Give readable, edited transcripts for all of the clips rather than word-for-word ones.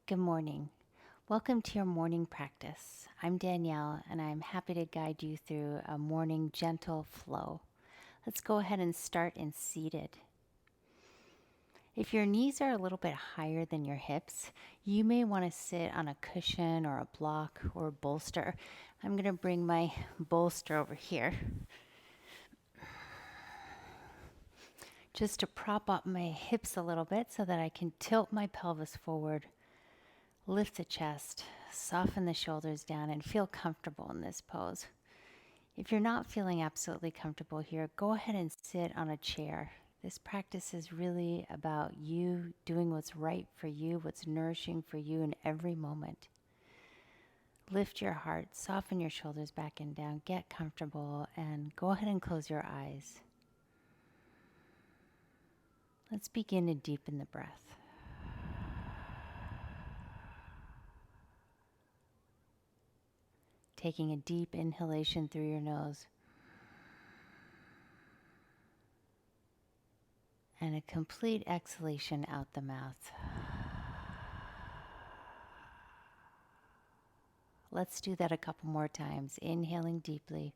Good morning. Welcome to your morning practice. I'm Danielle, and I'm happy to guide you through a morning gentle flow. Let's go ahead and start in seated. If your knees are a little bit higher than your hips, you may want to sit on a cushion or a block or a bolster. I'm going to bring my bolster over here just to prop up my hips a little bit so that I can tilt my pelvis forward. Lift the chest, soften the shoulders down, and feel comfortable in this pose. If you're not feeling absolutely comfortable here, go ahead and sit on a chair. This practice is really about you doing what's right for you, what's nourishing for you in every moment. Lift your heart, soften your shoulders back and down, get comfortable, and go ahead and close your eyes. Let's begin to deepen the breath. Taking a deep inhalation through your nose and a complete exhalation out the mouth. Let's do that a couple more times. Inhaling deeply.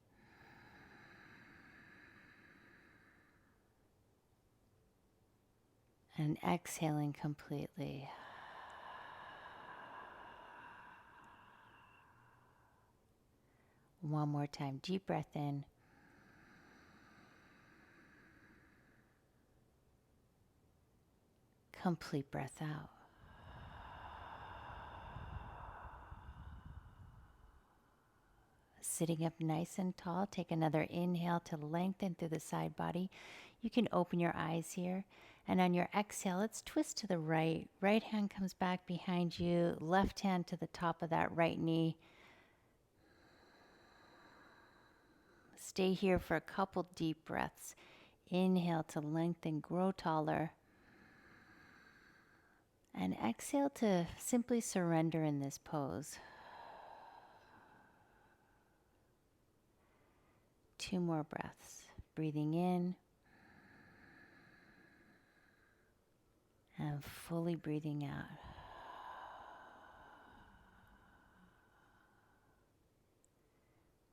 And exhaling completely. One more time. Deep breath in. Complete breath out. Sitting up nice and tall, take another inhale to lengthen through the side body. You can open your eyes here. And on your exhale, let's twist to the right. Right hand comes back behind you. Left hand to the top of that right knee. Stay here for a couple deep breaths. Inhale to lengthen, grow taller. And exhale to simply surrender in this pose. 2 more breaths. Breathing in. And fully breathing out.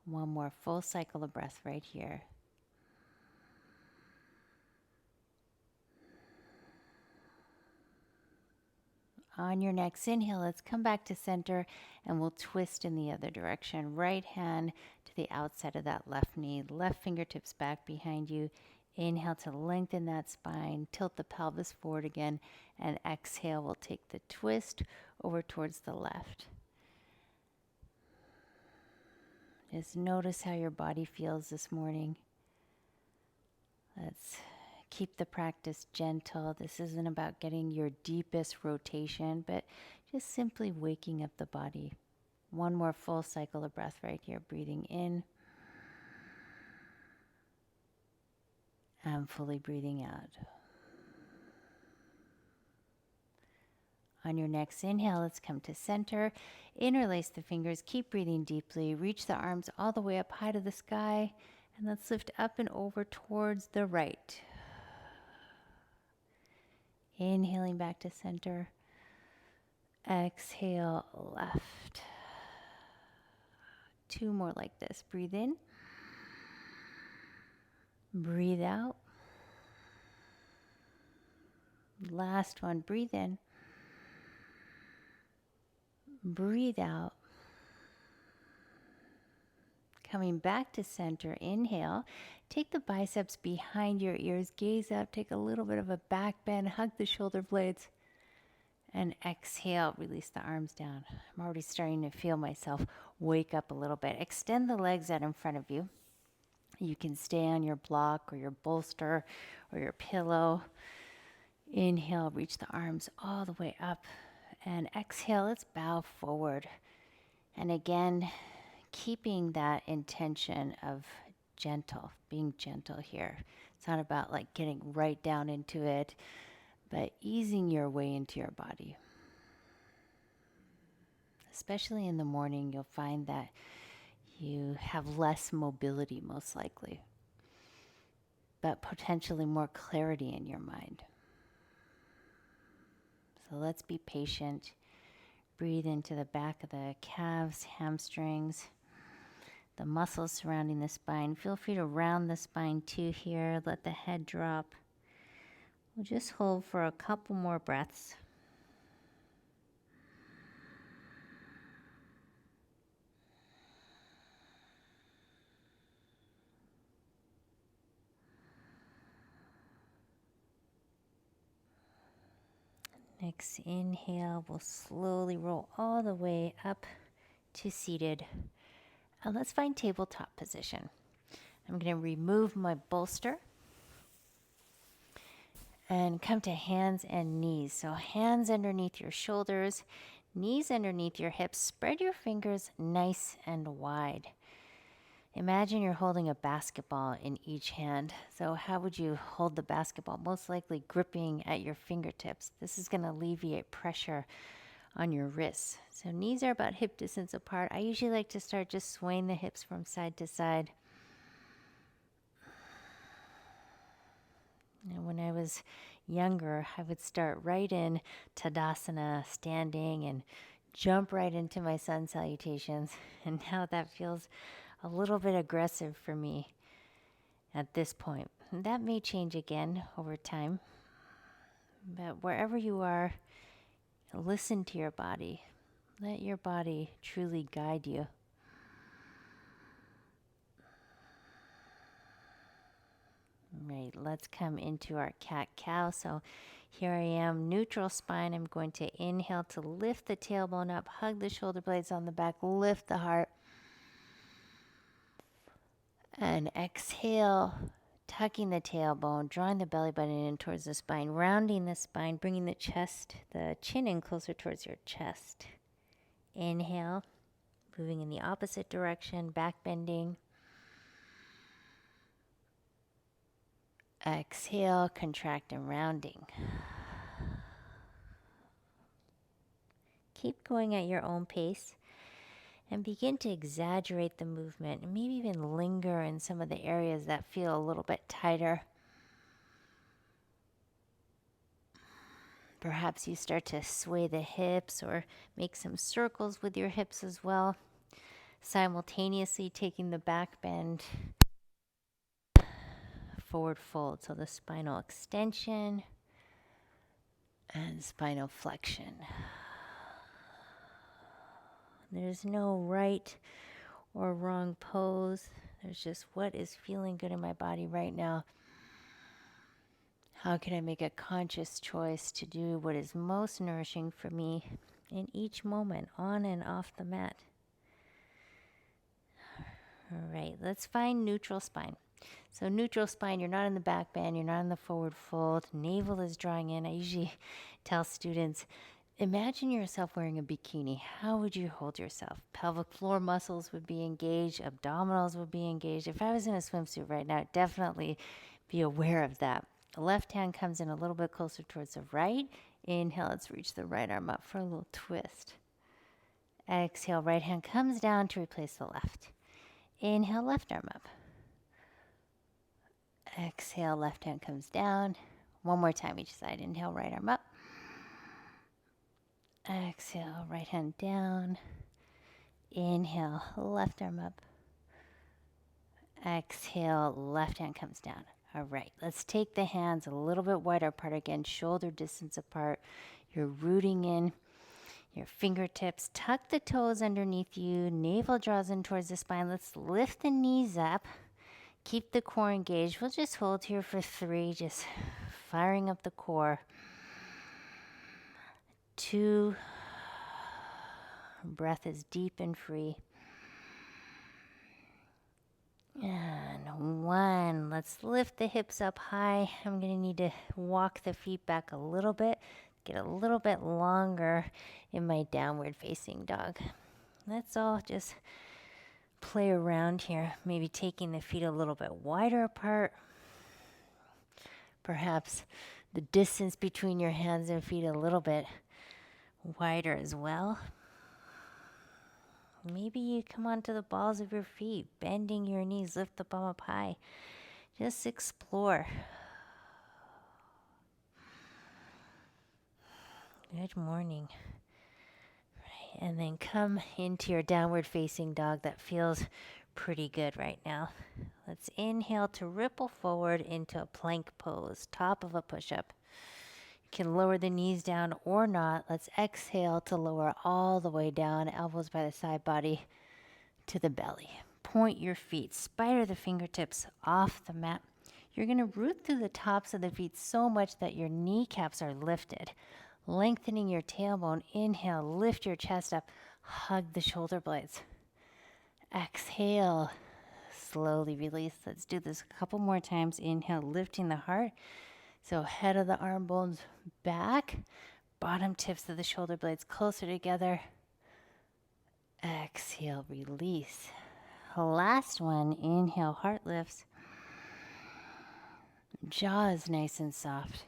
One more full cycle of breath right here. On your next inhale, let's come back to center and we'll twist in the other direction. Right hand to the outside of that left knee, left fingertips back behind you. Inhale to lengthen that spine, tilt the pelvis forward again, and exhale, we'll take the twist over towards the left. Just notice how your body feels this morning. Let's keep the practice gentle. This isn't about getting your deepest rotation, but just simply waking up the body. One more full cycle of breath right here. Breathing in and fully breathing out. On your next inhale, let's come to center. Interlace the fingers. Keep breathing deeply. Reach the arms all the way up high to the sky. And let's lift up and over towards the right. Inhaling back to center. Exhale, left. 2 more like this. Breathe in. Breathe out. Last one. Breathe in. Breathe out. Coming back to center, inhale. Take the biceps behind your ears, gaze up, take a little bit of a back bend, hug the shoulder blades, and exhale, release the arms down. I'm already starting to feel myself wake up a little bit. Extend the legs out in front of you. You can stay on your block or your bolster or your pillow. Inhale, reach the arms all the way up. And exhale, let's bow forward. And again, keeping that intention of gentle, being gentle here. It's not about like getting right down into it, but easing your way into your body. Especially in the morning, you'll find that you have less mobility most likely, but potentially more clarity in your mind. So let's be patient. Breathe into the back of the calves, hamstrings, the muscles surrounding the spine. Feel free to round the spine too here. Let the head drop. We'll just hold for a couple more breaths. Next inhale, we'll slowly roll all the way up to seated. And let's find tabletop position. I'm going to remove my bolster and come to hands and knees. So hands underneath your shoulders, knees underneath your hips. Spread your fingers nice and wide. Imagine you're holding a basketball in each hand. So how would you hold the basketball? Most likely gripping at your fingertips. This is going to alleviate pressure on your wrists. So knees are about hip distance apart. I usually like to start just swaying the hips from side to side. And when I was younger, I would start right in Tadasana, standing, and jump right into my sun salutations. And now that feels a little bit aggressive for me at this point. That may change again over time. But wherever you are, listen to your body. Let your body truly guide you. Right, let's come into our cat-cow. So here I am, neutral spine. I'm going to inhale to lift the tailbone up, hug the shoulder blades on the back, lift the heart. And exhale, tucking the tailbone, drawing the belly button in towards the spine, rounding the spine, bringing the chin in closer towards your chest. Inhale, moving in the opposite direction, back bending. Exhale, contract and rounding. Keep going at your own pace and begin to exaggerate the movement and maybe even linger in some of the areas that feel a little bit tighter. Perhaps you start to sway the hips or make some circles with your hips as well, simultaneously taking the back bend, forward fold. So the spinal extension and spinal flexion. There's no right or wrong pose. There's just what is feeling good in my body right now. How can I make a conscious choice to do what is most nourishing for me in each moment, on and off the mat? All right, let's find neutral spine. So neutral spine, you're not in the back bend, you're not in the forward fold, navel is drawing in. I usually tell students, imagine yourself wearing a bikini. How would you hold yourself? Pelvic floor muscles would be engaged, abdominals would be engaged. If I was in a swimsuit right now, definitely be aware of that. The left hand comes in a little bit closer towards the right. Inhale, let's reach the right arm up for a little twist. Exhale, right hand comes down to replace the left. Inhale, left arm up. Exhale, left hand comes down. One more time each side. Inhale, right arm up. Exhale, right hand down. Inhale, left arm up. Exhale, left hand comes down. All right, let's take the hands a little bit wider apart again, shoulder distance apart. You're rooting in your fingertips. Tuck the toes underneath you. Navel draws in towards the spine. Let's lift the knees up. Keep the core engaged. We'll just hold here for 3, just firing up the core. 2, breath is deep and free. And 1, let's lift the hips up high. I'm going to need to walk the feet back a little bit, get a little bit longer in my downward facing dog. Let's all just play around here, maybe taking the feet a little bit wider apart. Perhaps the distance between your hands and feet a little bit wider as well. Maybe you come onto the balls of your feet, bending your knees, lift the bum up high. Just explore. Good morning. And then come into your downward facing dog. That feels pretty good right now. Let's inhale to ripple forward into a plank pose, top of a push-up. You can lower the knees down or not. Let's exhale to lower all the way down, elbows by the side body to the belly. Point your feet, spider the fingertips off the mat. You're going to root through the tops of the feet so much that your kneecaps are lifted. Lengthening your tailbone. Inhale, lift your chest up, hug the shoulder blades. Exhale, slowly release. Let's do this a couple more times. Inhale, lifting the heart. So head of the arm bones back, bottom tips of the shoulder blades closer together. Exhale, release. Last one, inhale, heart lifts. Jaw is nice and soft.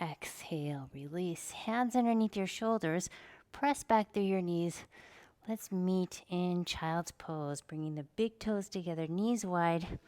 Exhale, release. Hands underneath your shoulders. Press back through your knees. Let's meet in child's pose, bringing the big toes together, knees wide.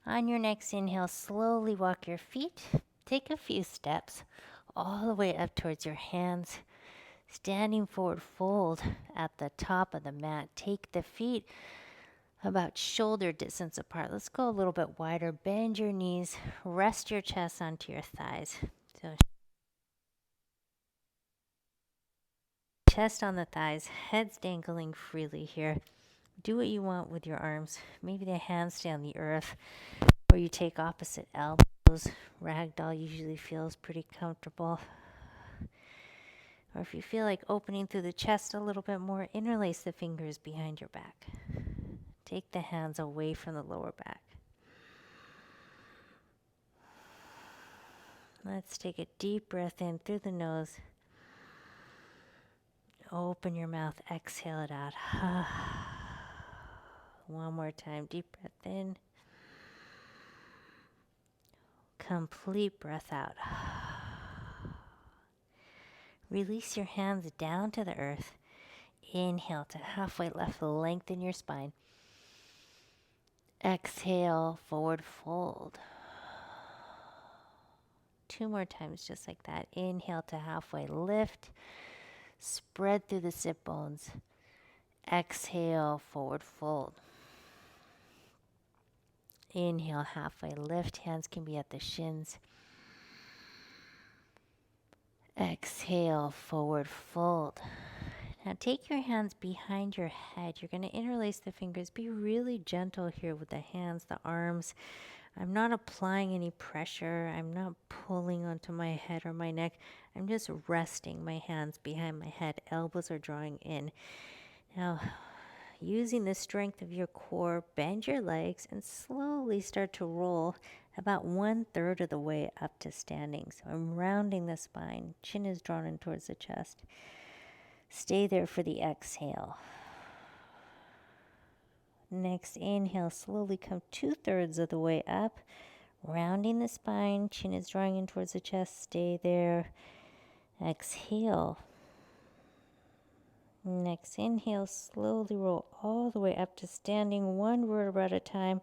On your next inhale, slowly walk your feet. Take a few steps all the way up towards your hands. Standing forward fold at the top of the mat. Take the feet about shoulder distance apart. Let's go a little bit wider. Bend your knees. Rest your chest onto your thighs. So chest on the thighs, heads dangling freely here. Do what you want with your arms. Maybe the hands stay on the earth, or you take opposite elbows. Ragdoll usually feels pretty comfortable. Or if you feel like opening through the chest a little bit more, interlace the fingers behind your back. Take the hands away from the lower back. Let's take a deep breath in through the nose. Open your mouth, exhale it out. One more time, deep breath in. Complete breath out. Release your hands down to the earth. Inhale to halfway left, lengthen your spine. Exhale, forward fold. 2 more times just like that. Inhale to halfway lift. Spread through the sit bones. Exhale, forward fold. Inhale, halfway lift. Hands can be at the shins. Exhale, forward fold. Now take your hands behind your head. You're going to interlace the fingers. Be really gentle here with the hands, the arms. I'm not applying any pressure. I'm not pulling onto my head or my neck. I'm just resting my hands behind my head. Elbows are drawing in. Now, using the strength of your core, bend your legs and slowly start to roll about 1/3 of the way up to standing. So I'm rounding the spine. Chin is drawn in towards the chest. Stay there for the exhale. Next inhale, slowly come 2/3 of the way up, rounding the spine. Chin is drawing in towards the chest. Stay there. Exhale. Next inhale, slowly roll all the way up to standing, 1 vertebra at a time.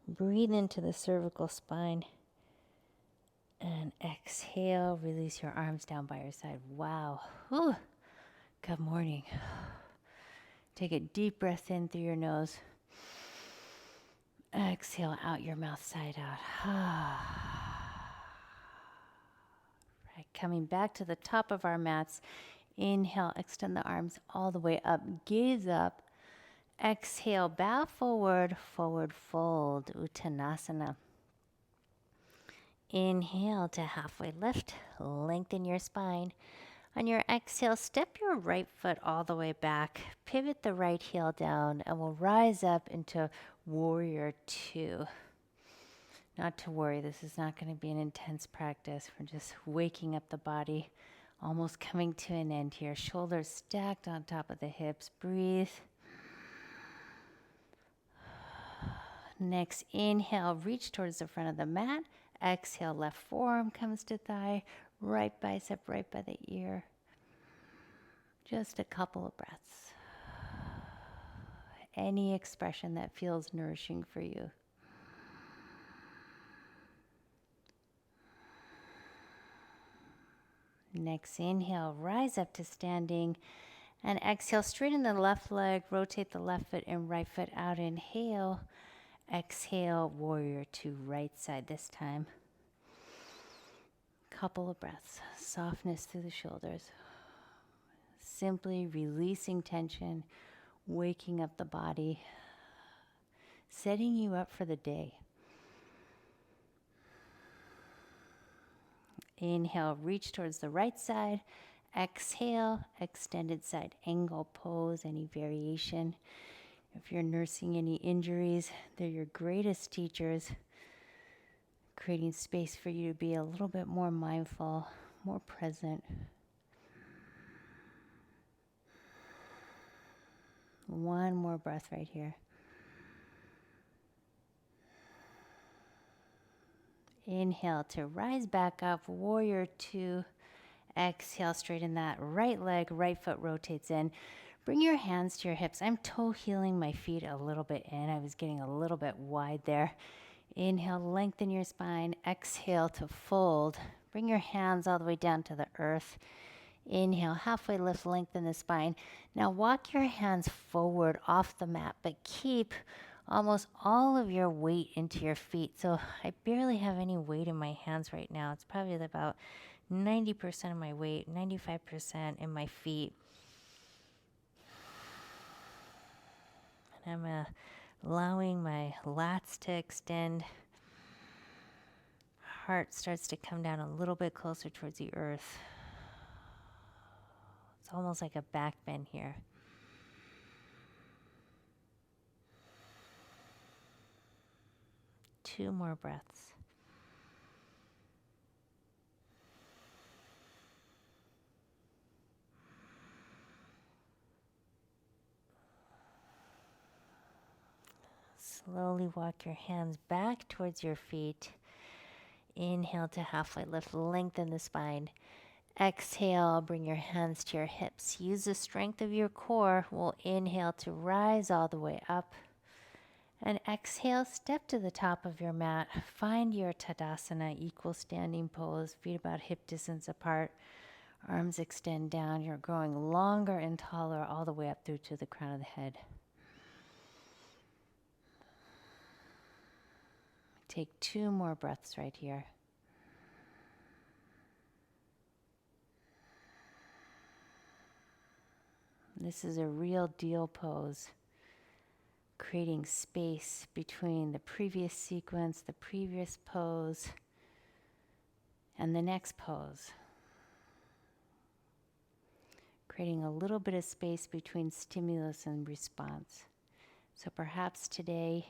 Breathe into the cervical spine. And exhale, release your arms down by your side. Wow. Whew. Good morning. Take a deep breath in through your nose. Exhale out your mouth, side out. Right, coming back to the top of our mats. Inhale, extend the arms all the way up. Gaze up. Exhale, bow forward, forward fold, Uttanasana. Inhale to halfway lift, lengthen your spine. On your exhale, step your right foot all the way back, pivot the right heel down, and we'll rise up into warrior two. Not to worry, this is not going to be an intense practice. We're just waking up the body, almost coming to an end here. Shoulders stacked on top of the hips. Breathe. Next, inhale, reach towards the front of the mat. Exhale, left forearm comes to thigh, right bicep right by the ear. Just a couple of breaths. Any expression that feels nourishing for you. Next, inhale, rise up to standing. And exhale, straighten the left leg, rotate the left foot and right foot out. Inhale. Exhale, warrior two, right side this time. Couple of breaths, softness through the shoulders. Simply releasing tension, waking up the body, setting you up for the day. Inhale, reach towards the right side. Exhale, extended side angle pose, any variation. If you're nursing any injuries, they're your greatest teachers, creating space for you to be a little bit more mindful, more present. One more breath right here. Inhale to rise back up, warrior two. Exhale, straighten that right leg, right foot rotates in. Bring your hands to your hips. I'm toe heeling my feet a little bit in. I was getting a little bit wide there. Inhale, lengthen your spine. Exhale to fold. Bring your hands all the way down to the earth. Inhale, halfway lift, lengthen the spine. Now walk your hands forward off the mat, but keep almost all of your weight into your feet. So I barely have any weight in my hands right now. It's probably about 90% of my weight, 95% in my feet. And I'm allowing my lats to extend. Heart starts to come down a little bit closer towards the earth. It's almost like a back bend here. Two more breaths. Slowly walk your hands back towards your feet. Inhale to halfway lift, lengthen the spine. Exhale, bring your hands to your hips. Use the strength of your core. We'll inhale to rise all the way up. And exhale, step to the top of your mat. Find your Tadasana, equal standing pose, feet about hip distance apart. Arms extend down. You're growing longer and taller all the way up through to the crown of the head. Take two more breaths right here. This is a real deal pose, creating space between the previous sequence, the previous pose, and the next pose. Creating a little bit of space between stimulus and response. So perhaps today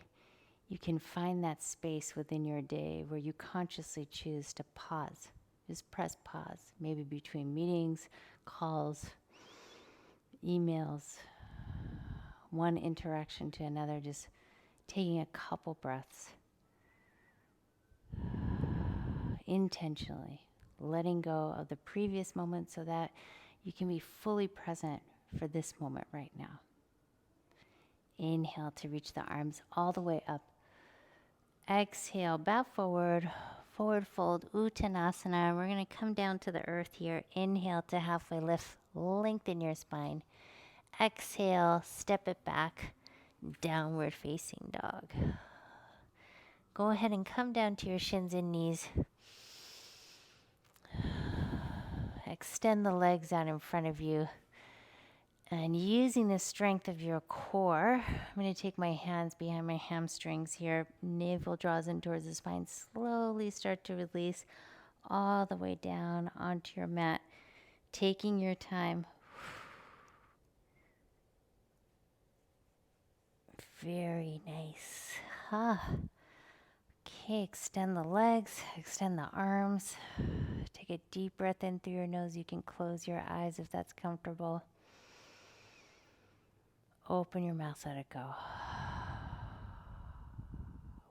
you can find that space within your day where you consciously choose to pause. Just press pause, maybe between meetings, calls, emails, one interaction to another, just taking a couple breaths. Intentionally letting go of the previous moment so that you can be fully present for this moment right now. Inhale to reach the arms all the way up. Exhale, bow forward, forward fold, Uttanasana. We're going to come down to the earth here. Inhale to halfway lift, lengthen your spine. Exhale, step it back, downward facing dog. Go ahead and come down to your shins and knees. Extend the legs out in front of you. And using the strength of your core, I'm going to take my hands behind my hamstrings here. Navel draws in towards the spine. Slowly start to release all the way down onto your mat. Taking your time. Very nice. Okay, extend the legs, extend the arms. Take a deep breath in through your nose. You can close your eyes if that's comfortable. Open your mouth, let it go.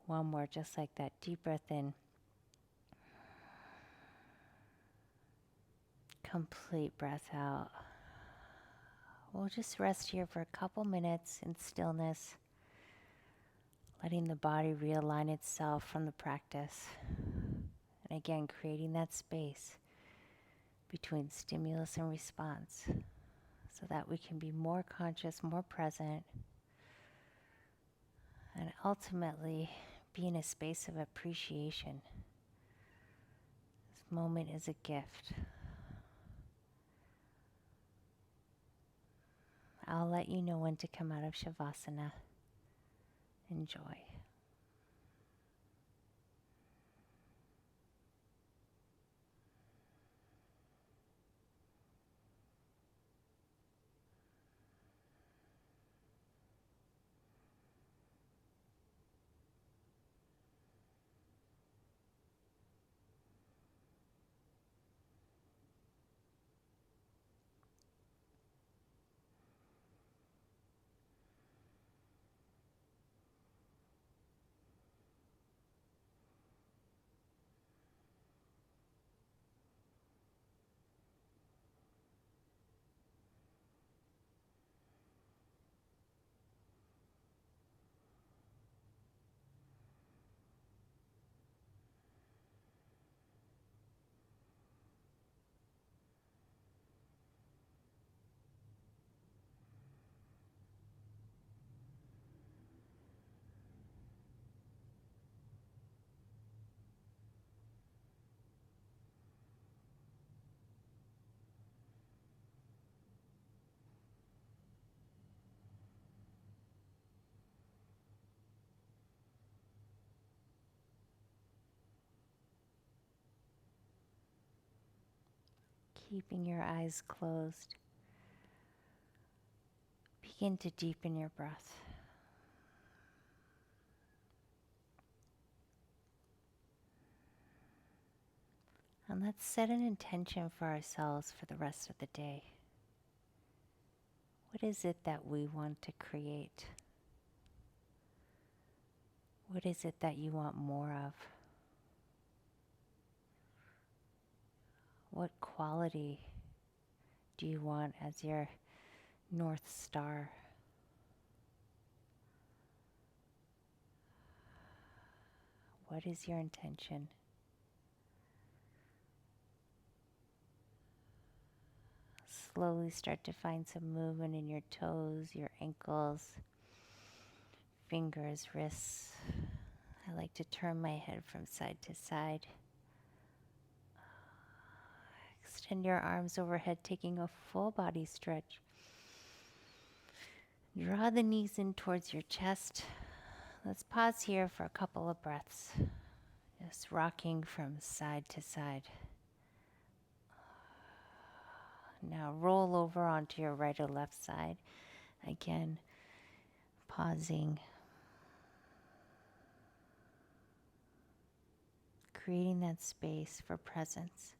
One more, just like that. Deep breath in. Complete breath out. We'll just rest here for a couple minutes in stillness, letting the body realign itself from the practice. And again, creating that space between stimulus and response so that we can be more conscious, more present, and ultimately be in a space of appreciation. This moment is a gift. I'll let you know when to come out of Shavasana. Enjoy. Keeping your eyes closed, begin to deepen your breath. And let's set an intention for ourselves for the rest of the day. What is it that we want to create? What is it that you want more of? What quality do you want as your North Star? What is your intention? Slowly start to find some movement in your toes, your ankles, fingers, wrists. I like to turn my head from side to side. Extend your arms overhead, taking a full body stretch. Draw the knees in towards your chest. Let's pause here for a couple of breaths. Just rocking from side to side. Now roll over onto your right or left side. Again, pausing. Creating that space for presence.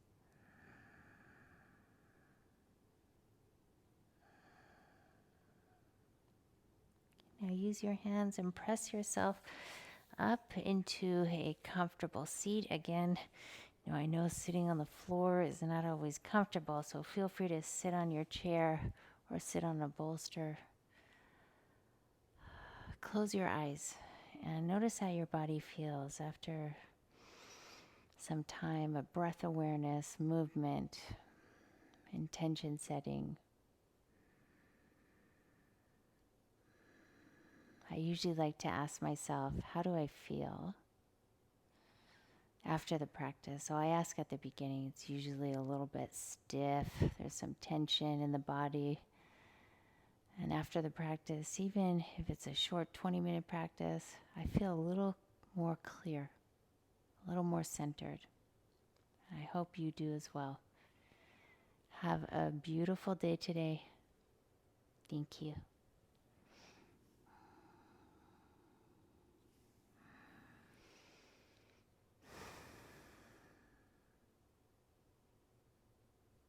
Now use your hands and press yourself up into a comfortable seat. Again, I know sitting on the floor is not always comfortable, so feel free to sit on your chair or sit on a bolster. Close your eyes and notice how your body feels after some time of breath awareness, movement, intention setting. I usually like to ask myself, how do I feel after the practice? So I ask at the beginning, it's usually a little bit stiff. There's some tension in the body. And after the practice, even if it's a short 20-minute practice, I feel a little more clear, a little more centered. I hope you do as well. Have a beautiful day today. Thank you.